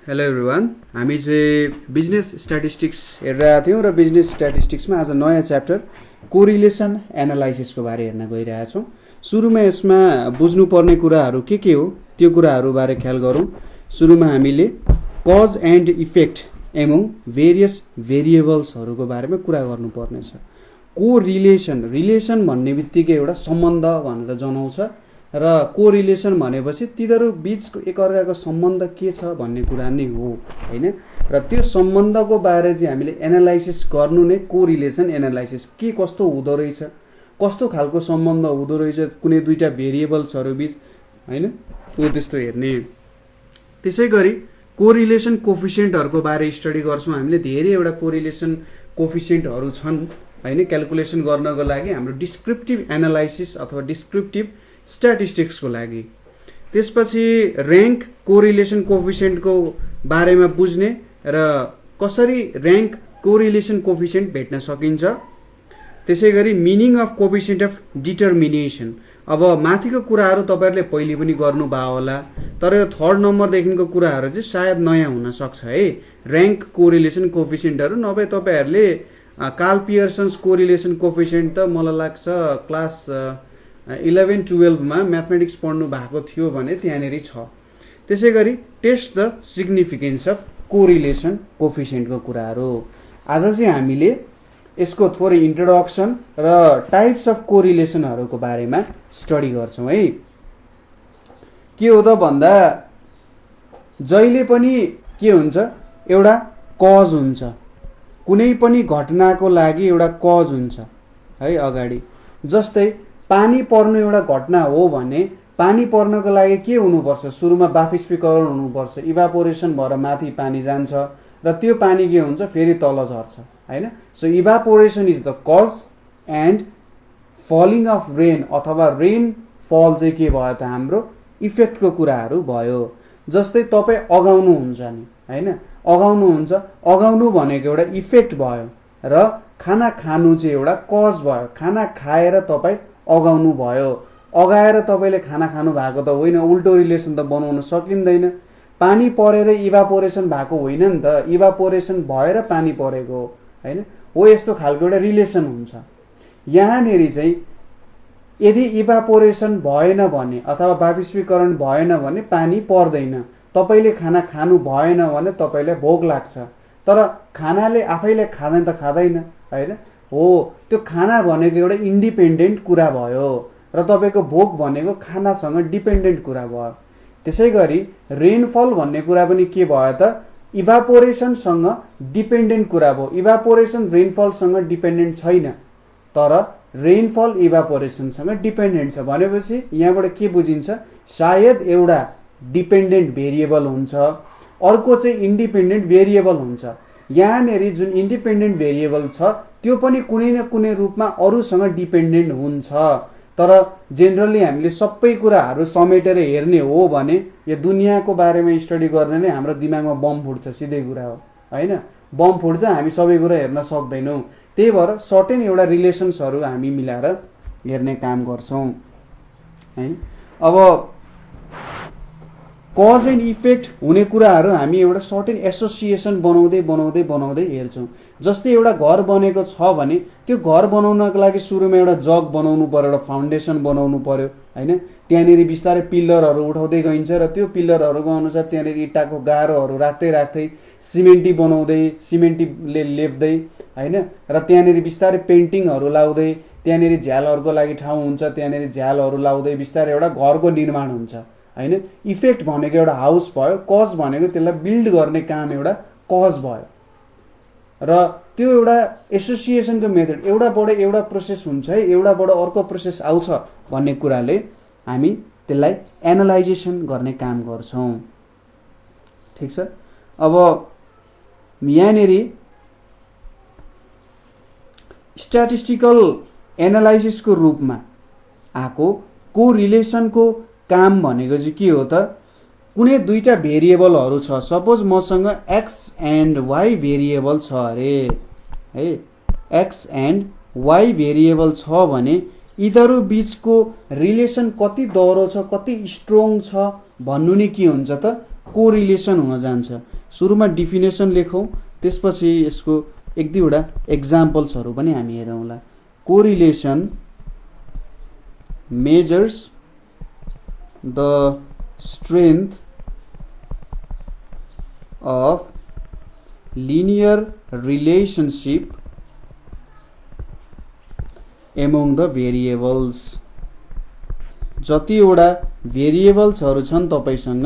Hello everyone, हामी चाहिँ business statistics हेरिरहेका थियौँ र बिजनेस स्ट्याटिस्टिक्समा आज नयाँ च्याप्टर कोरिलेसन एनालाइसिसको बारे हेर्न गइरहेका छौँ। सुरुमा यसमा बुझ्नुपर्ने कुराहरू के हो त्यो कुराहरूबारे ख्याल गरौँ। सुरुमा हामीले cause and effect among various भेरिएबल्सहरूको बारेमा कुरा गर्नुपर्नेछ। रिलेसन भन्ने बित्तिकै एउटा सम्बन्ध भनेर जनाउँछ र कोरिलेसन भनेपछि तिनीहरू बिचको एकअर्काको सम्बन्ध के छ भन्ने कुरा नै हो हैन। र त्यो सम्बन्धको बारे चाहिँ हामीले एनालाइसिस गर्नु नै कोरिलेसन एनालाइसिस, के कस्तो हुँदो रहेछ, कस्तो खालको सम्बन्ध हुँदो रहेछ कुनै दुईटा भेरिएबल्सहरू बिच हैन, हो त्यस्तो हेर्ने। त्यसै गरी कोरिलेसन कोफिसिएन्टहरूको बारे स्टडी गर्छौँ हामीले। धेरैवटा कोरिलेसन कोफिसिएन्टहरू छन् हैन क्याल्कुलेसन गर्नको लागि, हाम्रो डिस्क्रिप्टिभ एनालाइसिस अथवा डिस्क्रिप्टिभ स्ट्याटिस्टिक्सको लागि। त्यसपछि र्याङ्क कोरिलेसन कोफिसिएन्टको बारेमा बुझ्ने र कसरी र्याङ्क कोरिलेसन कोफिसिएन्ट भेट्न सकिन्छ। त्यसै गरी meaning of coefficient of determination. अब माथिको कुराहरू तपाईँहरूले पहिले पनि गर्नुभयो होला, तर यो थर्ड नम्बरदेखिको कुराहरू चाहिँ सायद नयाँ हुन सक्छ है। र्याङ्क कोरिलेसन कोफिसिएन्टहरू नभए तपाईँहरूले कार्ल पियर्सन्स कोरिलेसन कोफिसिएन्ट त मलाई लाग्छ क्लास 11-12 मा म्याथमेटिक्स पढ्नु भएको थियो भने त्यहाँनिर छ। त्यसै गरी test the significance of correlation कोफिसिएन्टको कुराहरू। आज चाहिँ हामीले यसको थोरै इन्ट्रोडक्सन र टाइप्स अफ कोरिलेसनहरूको बारेमा स्टडी गर्छौँ है। के हो त भन्दा जहिले पनि के हुन्छ, एउटा कज हुन्छ, कुनै पनि घटनाको लागि एउटा कज हुन्छ है अगाडि। जस्तै पानी पर्नु एउटा घटना हो भने पानी पर्नको लागि के हुनुपर्छ, सुरुमा बाष्पीकरण हुनुपर्छ, इभापोरेसन भएर माथि पानी जान्छ र त्यो पानी के हुन्छ फेरि तल झर्छ हैन। So evaporation is the cause and falling of rain अथवा रेन फल चाहिँ के भयो त हाम्रो इफेक्टको कुराहरू भयो। जस्तै तपाईँ अगाउनुहुन्छ नि हैन, अगाउनुहुन्छ, अगाउनु भनेको एउटा इफेक्ट भयो र खाना खानु चाहिँ एउटा कज भयो। खाना खाएर तपाईँ अगाउनु भयो, अगाएर तपाईँले खाना खानु भएको त होइन, उल्टो रिलेसन त बनाउन सकिँदैन। पानी परेर इभापोरेसन भएको होइन नि त, इभापोरेसन भएर पानी परेको हैन हो, यस्तो खालको एउटा रिलेसन हुन्छ। यहाँनिर चाहिँ यदि इभापोरेसन भएन भने अथवा बाष्पीकरण भएन भने पानी पर्दैन, तपाईँले खाना खानु भएन भने तपाईँलाई भोक लाग्छ, तर खानाले आफैले खाँदैन त खाँदैन हैन हो। त्यो खाना भनेको एउटा इन्डिपेन्डेन्ट कुरा भयो र तपाईँको भोक भनेको खानासँग डिपेन्डेन्ट कुरा भयो। त्यसै गरी रेनफल भन्ने कुरा पनि के भयो त, इभापोरेसनसँग डिपेन्डेन्ट कुरा भयो। इभापोरेसन रेनफलसँग डिपेन्डेन्ट छैन, तर रेनफल इभापोरेसनसँग डिपेन्डेन्ट छ भनेपछि यहाँबाट के बुझिन्छ, सायद एउटा डिपेन्डेन्ट भेरिएबल हुन्छ, अर्को चाहिँ इन्डिपेन्डेन्ट भेरिएबल हुन्छ। यहाँनिर जुन इन्डिपेन्डेन्ट भेरिएबल छ त्यो पनि कुनै न कुनै रूपमा अरूसँग डिपेन्डेन्ट हुन्छ। तर जेनरली हामीले सबै कुराहरू समेटेर हेर्ने हो भने यो दुनियाँको बारेमा स्टडी गर्ने नै हाम्रो दिमागमा बम फुट्छ, सिधै कुरा हो हैन। बम फुट्छ, हामी सबै कुरा हेर्न सक्दैनौँ। त्यही भएर सर्टेन एउटा रिलेसन्सहरू हामी मिलाएर हेर्ने काम गर्छौँ हैन। अब कज एन्ड इफेक्ट हुने कुराहरू हामी एउटा सर्टेन एसोसिएसन बनाउँदै बनाउँदै बनाउँदै हेर्छौँ। जस्तै एउटा घर बनेको छ भने त्यो घर बनाउनको लागि सुरुमा एउटा जग बनाउनु पर्यो, एउटा फाउन्डेसन बनाउनु पर्यो हैन। त्यहाँनिर बिस्तारै पिल्लरहरू उठाउँदै गइन्छ र त्यो पिल्लरहरूको अनुसार त्यहाँनिर इँटाको गारोहरू राख्दै राख्दै सिमेन्टी बनाउँदै सिमेन्टीले लेप्दै हैन, र त्यहाँनिर बिस्तारै पेन्टिङहरू लाउँदै त्यहाँनिर झ्यालहरूको लागि ठाउँ हुन्छ, त्यहाँनिर झ्यालहरू लाउँदै बिस्तारै एउटा घरको निर्माण हुन्छ हैन। इफेक्ट भनेको एउटा हाउस भयो, कज भनेको त्यसलाई बिल्ड गर्ने काम एउटा कज भयो। र त्यो एउटा एसोसिएसनको मेथड, एउटाबाट एउटा प्रोसेस हुन्छ है, एउटाबाट अर्को प्रोसेस आउँछ भन्ने कुराले हामी त्यसलाई एनालाइजेसन गर्ने काम गर्छौँ। ठिक छ। अब यहाँनिर स्ट्याटिस्टिकल एनालाइसिसको रूपमा आएको कोरिलेसनको काम भनेको चाहिँ के हो त, कुनै दुईटा भेरिएबलहरू छ, सपोज मसँग एक्स एन्ड वाई भेरिएबल छ अरे है, एक्स एन्ड वाई भेरिएबल छ भने यिनीहरू बिचको रिलेसन कति दह्रो छ, कति स्ट्रङ छ भन्नु नै के हुन्छ त, कोरिलेसन हुन जान्छ। सुरुमा डिफिनेसन लेखौँ, त्यसपछि यसको एक दुईवटा एक्जाम्पल्सहरू पनि हामी हेरौँला। Correlation measures the strength of linear relationship among the variables. जतिवटा भेरिएबल्सहरू छन् तपाईसँग,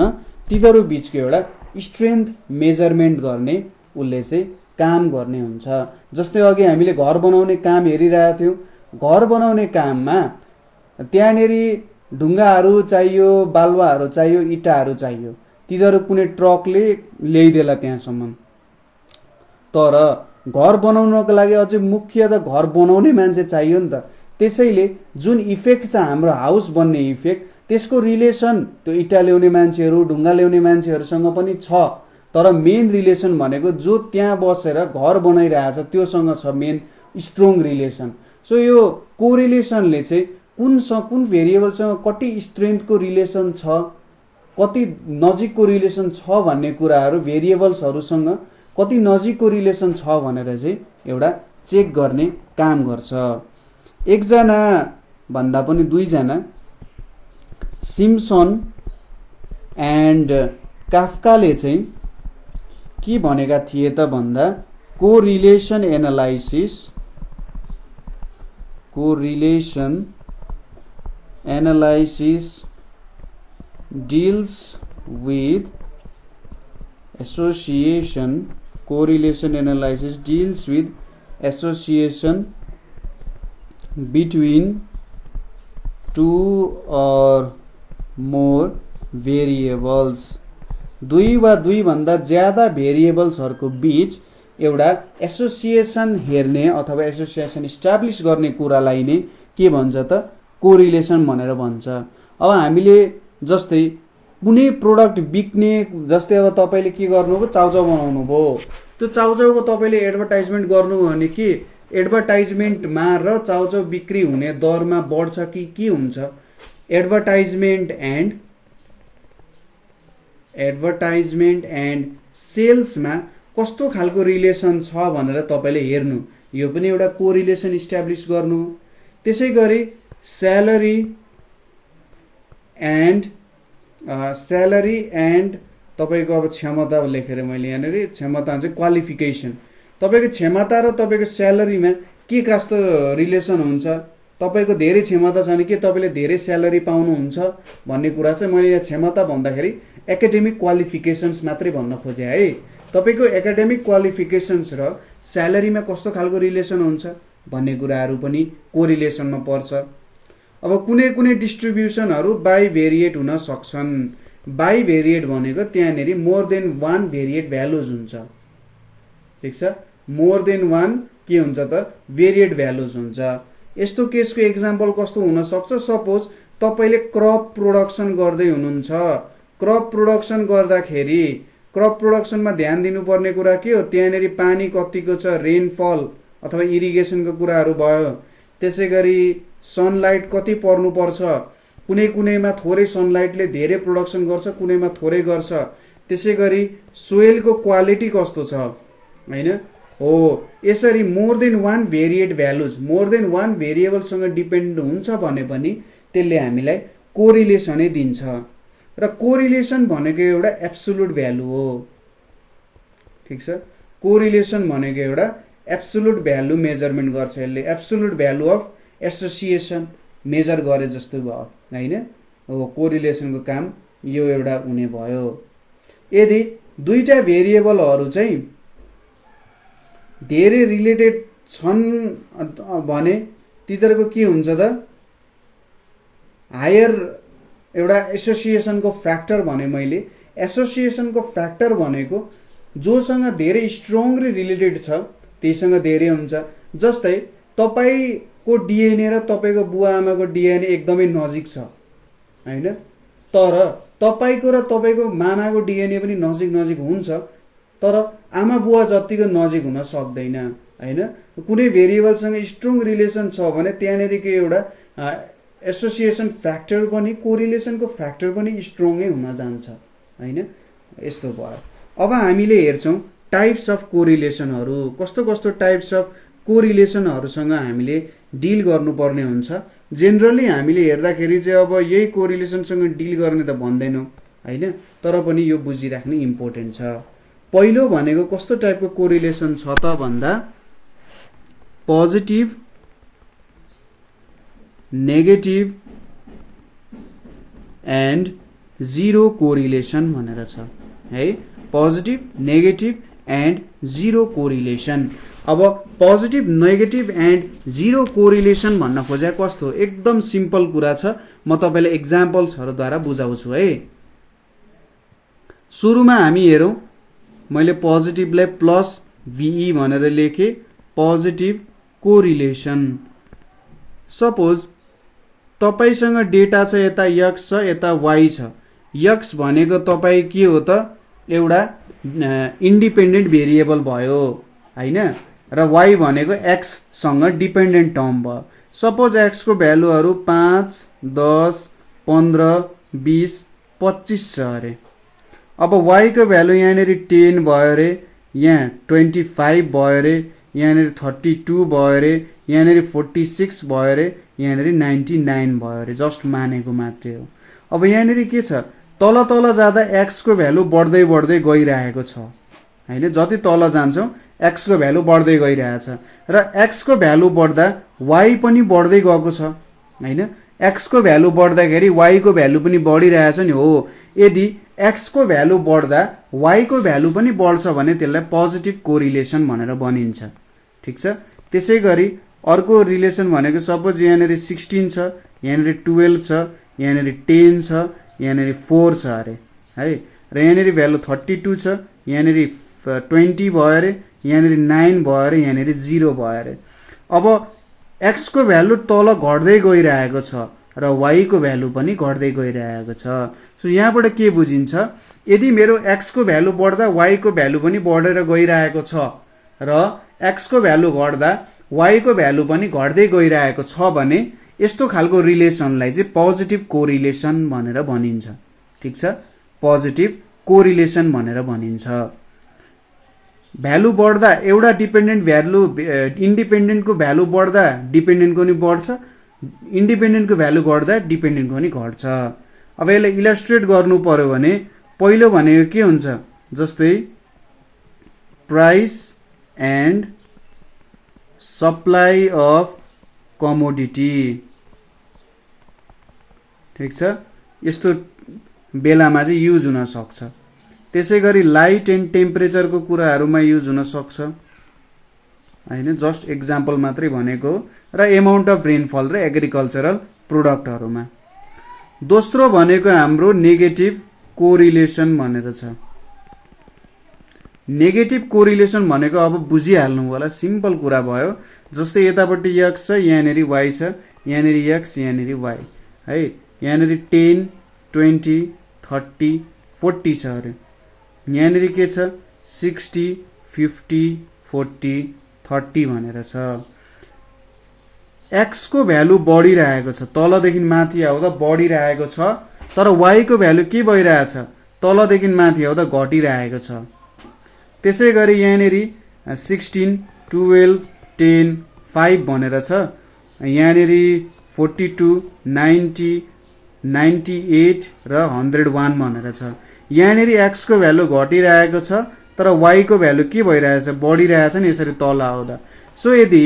तिनीहरू बिचको एउटा स्ट्रेन्थ मेजरमेन्ट गर्ने उसले चाहिँ काम गर्ने हुन्छ। जस्तै अघि हामीले घर बनाउने काम हेरिरहेको थियौँ। घर बनाउने काममा त्यहाँनेरि ढुङ्गाहरू चाहियो, बालुवाहरू चाहियो, इँटाहरू चाहियो। तिनीहरू कुनै ट्रकले ल्याइदेला त्यहाँसम्म। तर घर बनाउनको लागि अझै मुख्य त घर बनाउने मान्छे चाहियो नि त। त्यसैले जुन इफेक्ट छ हाम्रो हाउस बन्ने इफेक्ट, त्यसको रिलेसन त्यो इँटा ल्याउने मान्छेहरू, ढुङ्गा ल्याउने मान्छेहरूसँग पनि छ। तर मेन रिलेसन भनेको जो त्यहाँ बसेर घर बनाइरहेछ त्योसँग छ मेन स्ट्रङ रिलेसन। सो यो कोरिलेसनले चाहिँ कुन भेरिएबलसँग कति स्ट्रेन्थको रिलेसन छ, कति नजिकको रिलेसन छ भन्ने कुराहरू भेरिएबल्सहरूसँग कति नजिकको रिलेसन छ भनेर चाहिँ एउटा चेक गर्ने काम गर्छ। एकजना भन्दा पनि दुईजना, सिम्पसन एन्ड काफ्काले चाहिँ के भनेका थिए त भन्दा correlation analysis deals with association. Correlation analysis deals with association between two or more variables. दुई वा दुई भन्दा ज्यादा भेरिएबल्सहरूको बीच एउटा एसोसिएसन हेर्ने अथवा एसोसिएसन इस्टाब्लिस गर्ने कुरालाई नै के भन्छ त कोरिलेसन भनेर भन्छ। अब हामीले जस्तै कुनै प्रोडक्ट बिक्ने, जस्तै अब तपाईँले के गर्नुभयो, चाउचाउ बनाउनु भयो। त्यो चाउचाउको तपाईँले एडभर्टाइजमेन्ट गर्नुभयो भने कि एडभर्टाइजमेन्टमा र चाउचाउ बिक्री हुने दरमा बढ्छ कि के हुन्छ? एडभर्टाइजमेन्ट एन्ड सेल्समा कस्तो खालको रिलेसन छ भनेर तपाईँले हेर्नु, यो पनि एउटा कोरिलेसन इस्टाब्लिस गर्नु। त्यसै गरी स्यालेरी एन्ड तपाईँको अब क्षमता लेखेर मैले यहाँनिर क्षमता हुन्छ क्वालिफिकेसन। तपाईँको क्षमता र तपाईँको स्यालेरीमा के कस्तो रिलेसन हुन्छ? तपाईँको धेरै क्षमता छ भने के तपाईँले धेरै स्यालेरी पाउनुहुन्छ भन्ने कुरा चाहिँ मैले यहाँ क्षमता भन्दाखेरि एकाडेमिक क्वालिफिकेसन्स मात्रै भन्न खोजेँ है। तपाईँको एकाडेमिक क्वालिफिकेसन्स र स्यालेरीमा कस्तो खालको रिलेसन हुन्छ भन्ने कुराहरू पनि कोरिलेसनमा पर्छ। अब कुनै डिस्ट्रिब्युसनहरू बाइभेरिएट हुन सक्छन्। बाइभेरिएट भनेको त्यहाँनेरि more than one variate values हुन्छ। ठिक छ, मोर देन वान के हुन्छ त भेरिएट भ्यालुज हुन्छ। यस्तो केसको एक्जाम्पल कस्तो हुन सक्छ? सपोज तपाईँले क्रप प्रोडक्सन गर्दै हुनुहुन्छ। क्रप प्रोडक्सन गर्दाखेरि क्रप प्रोडक्सनमा ध्यान दिनुपर्ने कुरा के हो? त्यहाँनेरि पानी कतिको छ, रेनफल अथवा इरिगेसनको कुराहरू भयो। त्यसै गरी सनलाइट कति पर्नुपर्छ, कुनैमा थोरै सनलाइटले धेरै प्रोडक्सन गर्छ, कुनैमा थोरै गर्छ। त्यसै गरी सोइलको क्वालिटी कस्तो छ, हैन हो। यसरी more than one variate values, more than one भेरिएबलसँग डिपेन्ड हुन्छ भने पनि त्यसले हामीलाई कोरिलेसनै दिन्छ। र कोरिलेसन भनेको एउटा एब्सोल्युट भ्यालु हो। ठिक छ, कोरिलेसन भनेको एउटा एब्सोल्युट भ्यालु मेजरमेन्ट गर्छ। यसले absolute value of association measure गरे जस्तो भयो, हैन हो। कोरिलेसनको काम यो एउटा हुने भयो। यदि दुईटा भेरिएबलहरू चाहिँ धेरै रिलेटेड छन् भने तिनीहरूको के हुन्छ त हायर एउटा एसोसिएसनको फ्याक्टर भने मैले। एसोसिएसनको फ्याक्टर भनेको जोसँग धेरै स्ट्रङली रिलेटेड छ त्यहीसँग धेरै हुन्छ। जस्तै तपाईँको डिएनए र तपाईँको बुवा आमाको डिएनए एकदमै नजिक छ, हैन, तर तपाईँको र तपाईँको मामाको डिएनए पनि नजिक हुन्छ, तर आमा बुवा जतिको नजिक हुन सक्दैन, हैन। कुनै भेरिएबलसँग स्ट्रङ रिलेसन छ भने त्यहाँनेरिको एउटा एसोसिएसन फ्याक्टर पनि, कोरिलेसनको फ्याक्टर पनि स्ट्रङै हुन जान्छ, हैन। यस्तो भयो। अब हामीले हेर्छौँ टाइप्स अफ कोरिलेसनहरू, कस्तो कस्तो टाइप्स अफ कोरिलेसनहरूसँग हामीले डिल गर्नुपर्ने हुन्छ। जेनरली हामीले हेर्दाखेरि चाहिँ अब यही कोरिलेसनसँग डिल गर्ने त भन्दैनौँ होइन, तर पनि यो बुझिराख्ने इम्पोर्टेन्ट छ। पहिलो भनेको कस्तो टाइपको कोरिलेसन छ त भन्दा positive negative and zero correlation भनेर छ है। Positive negative and zero correlation. अब positive negative and zero correlation भन्न खोजे कस्तो, एकदम सिम्पल कुरा छ, म तपाईँलाई एक्जाम्पल्सहरूद्वारा बुझाउँछु है। सुरुमा हामी हेरौँ, मैले पोजिटिभलाई प्लस VE भनेर लेखेँ, पोजिटिभ कोरिलेसन। सपोज तपाईसँग डेटा छ, यता x छ यता y छ। x भनेको तपाईँ के हो त, एउटा इन्डिपेन्डेन्ट भेरिएबल भयो होइन, र y भनेको x सँग डिपेन्डेन्ट टर्म भयो। सपोज x को भ्यालुहरू 5, 10, 15, 20, 25 छ अरे। अब y को भ्यालु यहाँनिर 10 भयो अरे, यहाँ 25 भयो अरे, यहाँनिर 32 भयो अरे, यहाँनिर 46 भयो अरे, यहाँनिर 99 भयो अरे, जस्ट मानेको मात्रै हो। अब यहाँनिर के छ, तल तल जाँदा x को भ्यालु बढ्दै बढ्दै गइरहेको छ होइन, जति तल जान्छौँ x को भ्यालु बढ्दै गइरहेछ, र x को भ्यालु बढ्दा y पनि बढ्दै गएको छ होइन। x को भ्यालु बढ्दाखेरि y को भ्यालु पनि बढिरहेछ नि हो। यदि x को भ्यालु बढ्दा y को भ्यालु पनि बढ्छ भने त्यसलाई पोजिटिभ कोरिलेसन भनेर भनिन्छ। ठिक छ। त्यसै गरी अर्को रिलेसन भनेको सपोज यहाँनिर 16 छ, यहाँनिर 12 छ, यहाँनिर 10 छ, यहाँनिर 4 छ अरे है, र यहाँनिर भ्यालु 32 छ, यहाँनिर 20 भयो अरे, यहाँनिर 9 भयो अरे, यहाँनिर 0 भयो अरे। अब x को भ्यालु तल घट्दै गइरहेको छ र y को भ्यालु पनि घट्दै गइरहेको छ। सो यहाँबाट के बुझिन्छ, यदि मेरो x को भ्यालु बढ्दा y को भ्यालु पनि बढेर गइरहेको छ र x को भ्यालु घट्दा y को भ्यालु पनि घट्दै गइरहेको छ भने यस्तो खालको रिलेसनलाई चाहिँ पोजिटिभ कोरिलेसन भनेर भनिन्छ। ठिक छ, पोजिटिभ कोरिलेसन भनेर भनिन्छ। भ्यालु बढ्दा एउटा डिपेन्डेन्ट भ्यालु, इन्डिपेन्डेन्टको भ्यालु बढ्दा डिपेन्डेन्टको नि बढ्छ, इन्डिपेन्डेन्टको भ्यालु घट्दा डिपेन्डेन्टको नि घट्छ। अब यसलाई इलस्ट्रेट गर्नु पर्यो भने पहिलो भनेको के हुन्छ, जस्तै price and supply of commodity. ठिक छ, यस्तो बेलामा चाहिँ युज हुन सक्छ। त्यसै गरी लाइट एन्ड टेम्परेचरको कुराहरूमा युज हुन सक्छ होइन, जस्ट एक्जाम्पल मात्रै भनेको, र एमाउन्ट अफ रेनफल र एग्रिकल्चरल प्रोडक्टहरूमा। दोस्रो भनेको हाम्रो नेगेटिभ कोरिलेसन भनेर छ। नेगेटिभ कोरिलेसन भनेको अब बुझिहाल्नु होला, सिम्पल कुरा भयो। जस्तै यतापट्टि x छ, यहाँनिर y छ, यहाँनिर x, यहाँनिर y है, यहाँनिर 10, 20, 30, 40 छ अरे, यहाँनिर के छ 60, 50, 40, 30 भनेर छ। x को भ्यालु बढिरहेको छ, तलदेखि माथि आउँदा बढिरहेको छ, तर y को भ्यालु के भइरहेछ, तलदेखि माथि आउँदा घटिरहेको छ। त्यसै गरी यहाँनिर 16, 12, 10, 5 भनेर छ, यहाँनिर 42, 90, 98 र 101 भनेर छ। यहाँनिर x को भ्यालु घटिरहेको छ, तर y को भ्यालु के भइरहेछ, बढिरहेछ नि यसरी तल आउँदा। सो यदि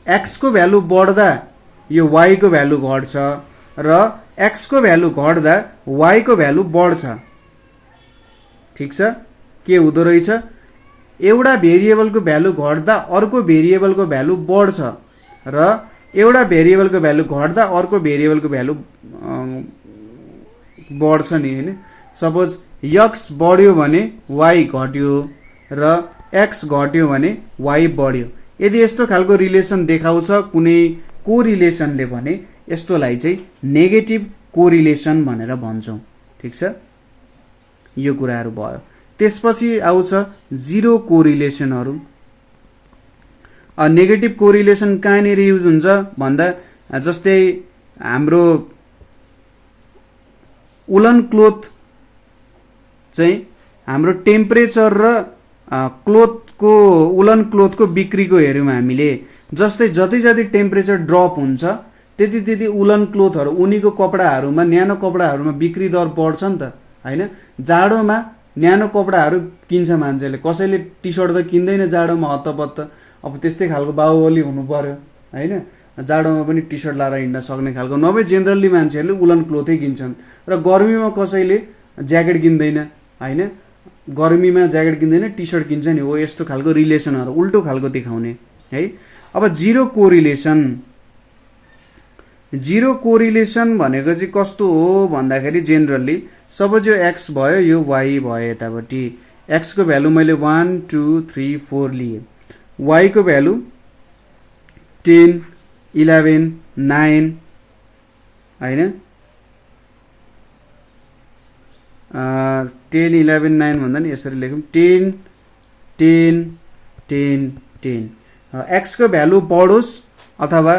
x को भ्यालु बढ्दा यो y को भ्यालु घट्छ र x को भ्यालु घट्दा y को भ्यालु बढ्छ। ठिक छ, के हुँदो रहेछ, एउटा भेरिएबलको भ्यालु घट्दा अर्को भेरिएबलको भ्यालु बढ्छ र एउटा भेरिएबलको भ्यालु घट्दा अर्को भेरिएबलको भ्यालु बढ्छ नि हैन। सपोज x बढ्यो भने y घट्यो र x घट्यो भने y बढ्यो। यदि यस्तो खालको रिलेसन देखाउँछ कुनै कोरिलेसनले भने यस्तोलाई चाहिँ नेगेटिभ कोरिलेसन भनेर भन्छौं। ठीक छ, यो कुराहरु भयो। त्यसपछि आउँछ जिरो कोरिलेसनहरु। नेगेटिभ कोरिलेसन कहाँनिर युज हुन्छ भन्दा जस्तै हाम्रो उलन क्लोथ चाहिँ हाम्रो टेम्परेचर र क्लोथको उलन क्लोथको बिक्रीको हेऱ्यौँ हामीले, जस्तै जति जति टेम्परेचर ड्रप हुन्छ त्यति त्यति उलन क्लोथहरू उनीको कपडाहरूमा न्यानो कपडाहरूमा बिक्री दर बढ्छ नि त हैन। जाडोमा न्यानो कपडाहरू किन्छ मान्छेले, कसैले टी सर्ट त किन्दैन जाडोमा हत्तपत्त, अब त्यस्तै खालको बाहुबली हुनु पर्यो हैन। जाडोमा पनि टी सर्ट लाएर हिँड्न सक्ने खालको, नभए जेनरली मान्छेहरूले उलन क्लोथै किन्छन्। र गर्मीमा कसैले ज्याकेट किन्दैन हैन, गर्मीमा ज्याकेट किन्दैन टी सर्ट किन्छ नि, हो यस्तो खालको रिलेसनहरू उल्टो खालको देखाउने है। अब जिरो कोरिलेसन, जिरो कोरिलेसन भनेको चाहिँ कस्तो हो भन्दाखेरि जेनरली सपोज यो एक्स भयो यो वाई भयो, यतापट्टि एक्सको भ्यालु मैले 1 2 3 4 लिएँ, वाईको भ्यालु 10 11 9 हैन, 10 11 9 भन्दा नि यसरी लेखौँ 10 10 10 10। एक्सको भ्यालु बढोस् अथवा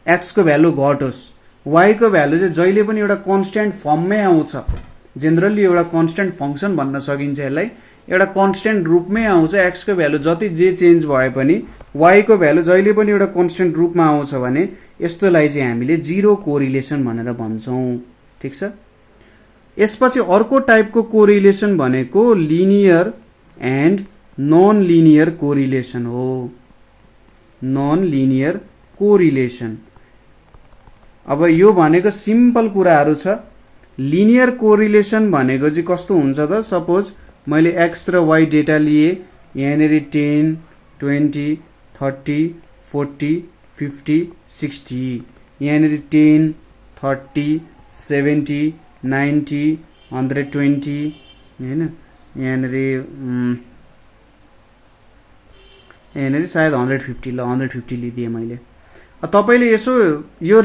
एक्सको भ्यालु घटोस्, वाईको भ्यालु चाहिँ जहिले पनि एउटा कन्स्ट्यान्ट फर्ममै आउँछ। जेनरली एउटा कन्स्ट्यान्ट फङ्सन भन्न सकिन्छ यसलाई, एउटा कन्स्ट्यान्ट रूपमै आउँछ। एक्सको भ्यालु जति जे चेन्ज भए पनि वाईको भ्यालु जहिले पनि एउटा कन्स्ट्यान्ट रूपमा आउँछ भने यस्तोलाई चाहिँ हामीले जिरो कोरिलेसन भनेर भन्छौँ, ठिक छ। यसपछि अर्को टाइपको कोरिलेसन भनेको linear and non linear correlation हो, नन लिनियर कोरिलेसन। अब यो भनेको सिम्पल कुराहरू छ। लिनियर कोरिलेसन भनेको चाहिँ कस्तो हुन्छ त, सपोज मैले एक्स र वाई डेटा लिए, यहाँनिर 10 20 30 40 50 60, यहाँनिर 10 30 70 90 120 हैन, यहाँनिर सायद 150 ल 150 लिदिएँ मैले। तपाईले यसो यो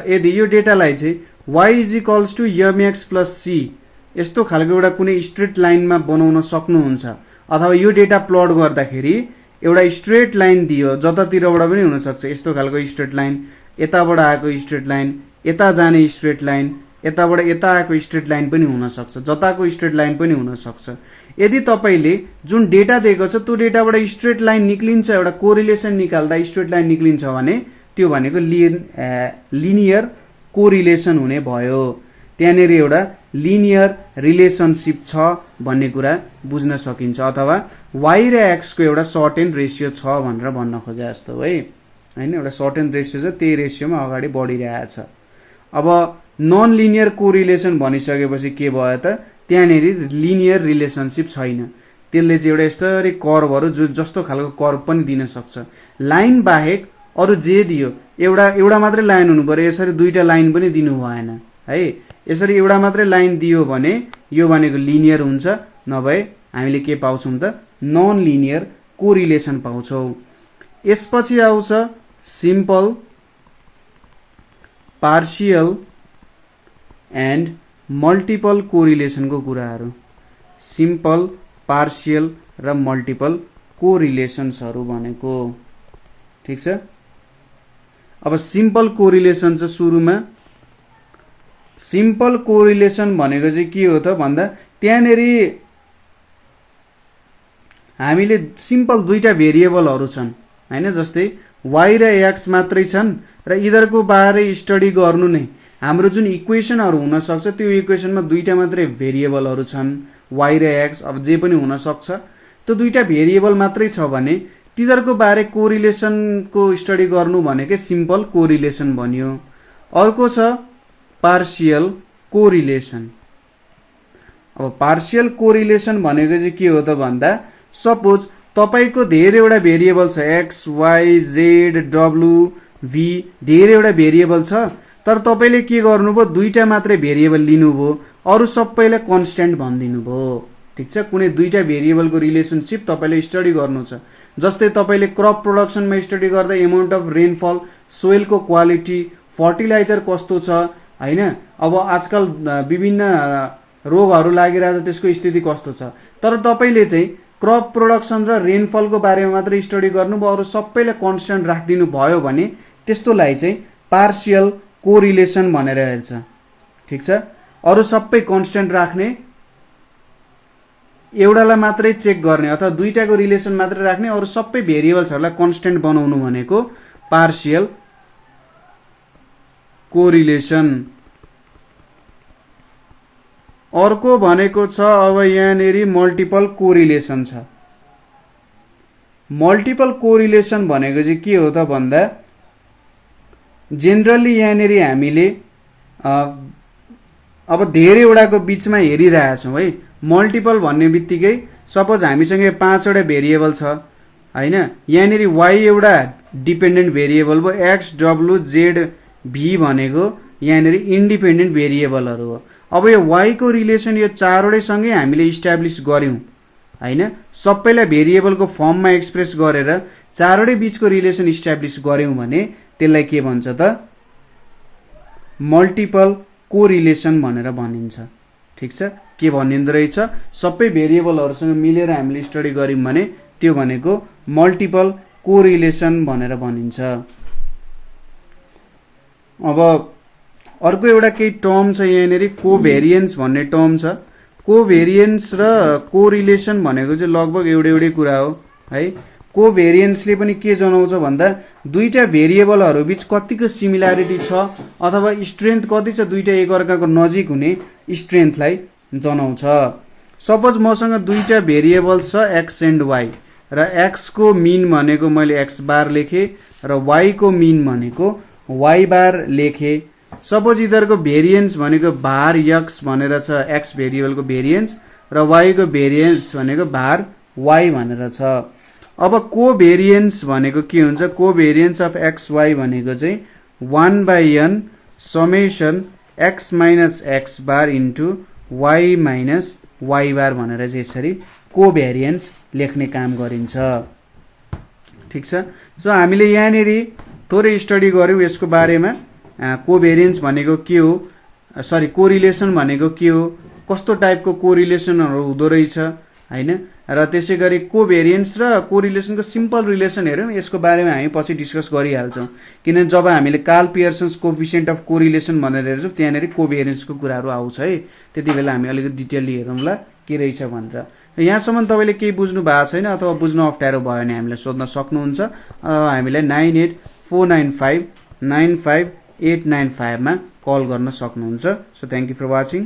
यदि यो डेटालाई चाहिँ y is equals to mx plus c यस्तो खालको एउटा कुनै स्ट्रेट लाइनमा बनाउन सक्नुहुन्छ, अथवा यो डेटा प्लट गर्दाखेरि एउटा स्ट्रेट लाइन दियो, जतातिरबाट पनि हुन सक्छ यस्तो खालको स्ट्रेट लाइन, यताबाट आएको स्ट्रेट लाइन, यता जाने स्ट्रेट लाइन, यताबाट यता आएको स्ट्रेट लाइन पनि हुन सक्छ, जताको स्ट्रेट लाइन पनि हुन सक्छ। यदि तपाईले जुन डेटा दिएको छ त्यो डेटाबाट स्ट्रेट लाइन निक्लिन्छ, एउटा कोरिलेसन निकाल्दा स्ट्रेट लाइन निक्लिन्छ भने त्यो भनेको लिनियर कोरिलेसन हुने भयो। त्यहाँनिर एउटा लिनियर रिलेसनशिप छ भन्ने कुरा बुझ्न सकिन्छ, अथवा वाई र एक्स को एउटा सर्टेन रेसियो छ भनेर भन्न खोजे जस्तो है हैन। एउटा सर्टेन रेसियो छ, त्यही रेसियोमा अगाडि बढिरहेछ। अब नन लिनियर कोरिलेसन भनिसकेपछि के भयो त, त्यहाँनिर लिनियर रिलेसनशिप छैन। त्यसले चाहिँ एउटा यस्तरी कर्भहरू जस्तो खालको कर्भ पनि दिन सक्छ। लाइन बाहेक अरु जे दियो, एउटा मात्रै लाइन हुनु पर्यो, यसरी दुईटा लाइन पनि दिनु भएन है। यसरी एउटा मात्रै लाइन दियो भने यो भनेको लिनियर हुन्छ, नभए हामीले के पाउँछौँ त, नन लिनियर कोरिलेसन पाउँछौँ। यसपछि आउँछ सिम्पल, पार्शियल एन्ड मल्टिपल कोरिलेसनको कुराहरू। सिम्पल, पार्शियल र मल्टिपल कोरिलेसन्सहरू भनेको, ठिक छ। अब सिम्पल कोरिलेसन चाहिँ सुरुमा, सिम्पल कोरिलेसन भनेको चाहिँ के हो त भन्दा त्यहाँनेरि हामीले सिम्पल दुईटा भेरिएबलहरू छन् हैन, जस्तै y र x मात्रै छन् र यिनीहरूको बारे स्टडी गर्नु नै हाम्रो जुन इक्वेसनहरू हुन सक्छ त्यो इक्वेसनमा दुईटा मात्रै भेरिएबलहरू छन्, y र x, अब जे पनि हुन सक्छ। त्यो दुईटा भेरिएबल मात्रै छ भने तिनीहरूको बारे कोरिलेसनको स्टडी गर्नु भनेकै सिम्पल कोरिलेसन बन्यो। अर्को छ पार्शियल कोरिलेसन। अब पार्शियल कोरिलेसन भनेको चाहिँ के हो त भन्दा सपोज तपाईको धेरैवटा भेरिएबल छ, x y z w v धेरैवटा भेरिएबल छ, तर तपाईले के गर्नुभयो, दुईटा मात्रै भेरिएबल लिनुभयो, अरु सबैलाई कन्स्ट्यान्ट भनिदिनु भयो, ठिक छ। कुनै दुईटा भेरिएबलको रिलेसनशिप तपाईले स्टडी गर्नु छ, जस्तै तपाईले क्रप प्रोडक्सनमा स्टडी गर्दा एमाउन्ट अफ रेनफल, सोइलको क्वालिटी, फर्टिलाइजर कस्तो छ हैन। अब आजकल विभिन्न रोगहरू लागिरहेछ, त्यसको स्थिति कस्तो छ, तर तपाईले चाहिँ क्रप प्रोडक्सन र रेनफलको बारेमा मात्र स्टडी गर्नुभयो, अरु सबैलाई कन्स्ट्यान्ट राखिदिनु भयो भने त्यस्तोलाई चाहिँ पार्शियल कोरिलेसन भनेर हेर्छ, ठिक छ। अरु सबै कन्स्ट्यान्ट राख्ने एउटालाई मात्रै चेक गर्ने अथवा दुईटाको रिलेसन मात्रै राख्ने, अरू सबै भेरिएबल्सहरूलाई कन्स्टेन्ट बनाउनु भनेको पार्शियल कोरिलेसन। अर्को भनेको छ अब यहाँनेरि मल्टिपल कोरिलेसन छ। मल्टिपल कोरिलेसन भनेको चाहिँ के हो त भन्दा जेनरली यहाँनेरि हामीले अब धेरैवटाको बीचमा हेरिरहेछौँ है। मल्टिपल भन्ने बित्तिकै सपोज हामीसँग 5 वटा भेरिएबल छ हैन, यहाँनेरि y एउटा डिपेन्डेन्ट भेरिएबल भयो, x w z v भनेको यहाँनेरि इन्डिपेन्डेन्ट भेरिएबलहरू हो। अब यो y को रिलेसन यो 4 वटैसँगै हामीले इस्टाब्लिस गर्यौं हैन, सबैलाई भेरिएबलको फर्ममा एक्सप्रेस गरेर 4 वटै बीचको रिलेसन इस्टाब्लिस गर्यौं भने त्यसलाई के भन्छ त मल्टिपल कोरिलेसन भनेर भनिन्छ। ठीक छ, के भनिँदो रहेछ, सबै भेरिएबलहरुसँग मिलेर हामीले स्टडी गर्यौं भने त्यो भनेको मल्टिपल कोरिलेसन भनेर भनिन्छ। अब अर्को एउटा केही टर्म छ यहाँनेरि कोभेरिएन्स भन्ने टर्म छ। कोभेरिएन्स र कोरिलेसन भनेको चाहिँ लगभग एउटै कुरा हो है। कोभेरिएन्सले पनि के जनाउँछ भन्दा दुईटा भेरिएबलहरु बीच कतिको सिमिल्यारिटी छ अथवा स्ट्रेन्थ कति छ दुईटा एकअर्काको नजिक हुने स्ट्रेन्थलाई जनाउँछ। सपोज मसँग दुईटा भेरिएबल छ x एन्ड y र x को मिन भनेको मैले x बार लेखे र y को मिन भनेको y बार लेखे। सपोज यिनीहरुको भेरिएन्स भनेको भार x भनेर छ, x भेरिएबलको भेरिएन्स र y को भेरिएन्स भनेको भार y भनेर छ। अब कोभेरिएन्स भनेको के हुन्छ, कोभेरिएन्स अफ एक्स वाई भनेको चाहिँ 1/n summation x minus x बार इन्टु y माइनस y बार भनेर चाहिँ यसरी कोभेरिएन्स लेख्ने काम गरिन्छ। ठीक छ, सो हामीले यहाँनेरि थोरै स्टडी गर्यौं यसको बारेमा। कोभेरिएन्स भनेको के हो, सरी कोरिलेसन भनेको के हो, कस्तो टाइपको कोरिलेसनहरु हुँदो रहेछ हैन, र त्यसैगरी कोभेरिएन्स र कोरिलेसनको सिम्पल रिलेसन हेरौं। यसको बारेमा हामी पछि डिस्कस गरिहाल्छौं, किनभने जब हामीले Karl Pearson's coefficient of correlation भनेर हेर्छौं त्यहाँनेरि कोभेरिएन्सको कुराहरु आउँछ है। त्यतिबेला हामी अलिकति डिटेलली हेरौँला के रहेछ भनेर। यहाँसम्म तपाईले केही बुझ्नु भएको छैन अथवा बुझ्न अप्ठ्यारो भयो भने हामीलाई सोध्न सक्नुहुन्छ अथवा हामीलाई 9849595895 मा कल गर्न सक्नुहुन्छ। So thank you for watching.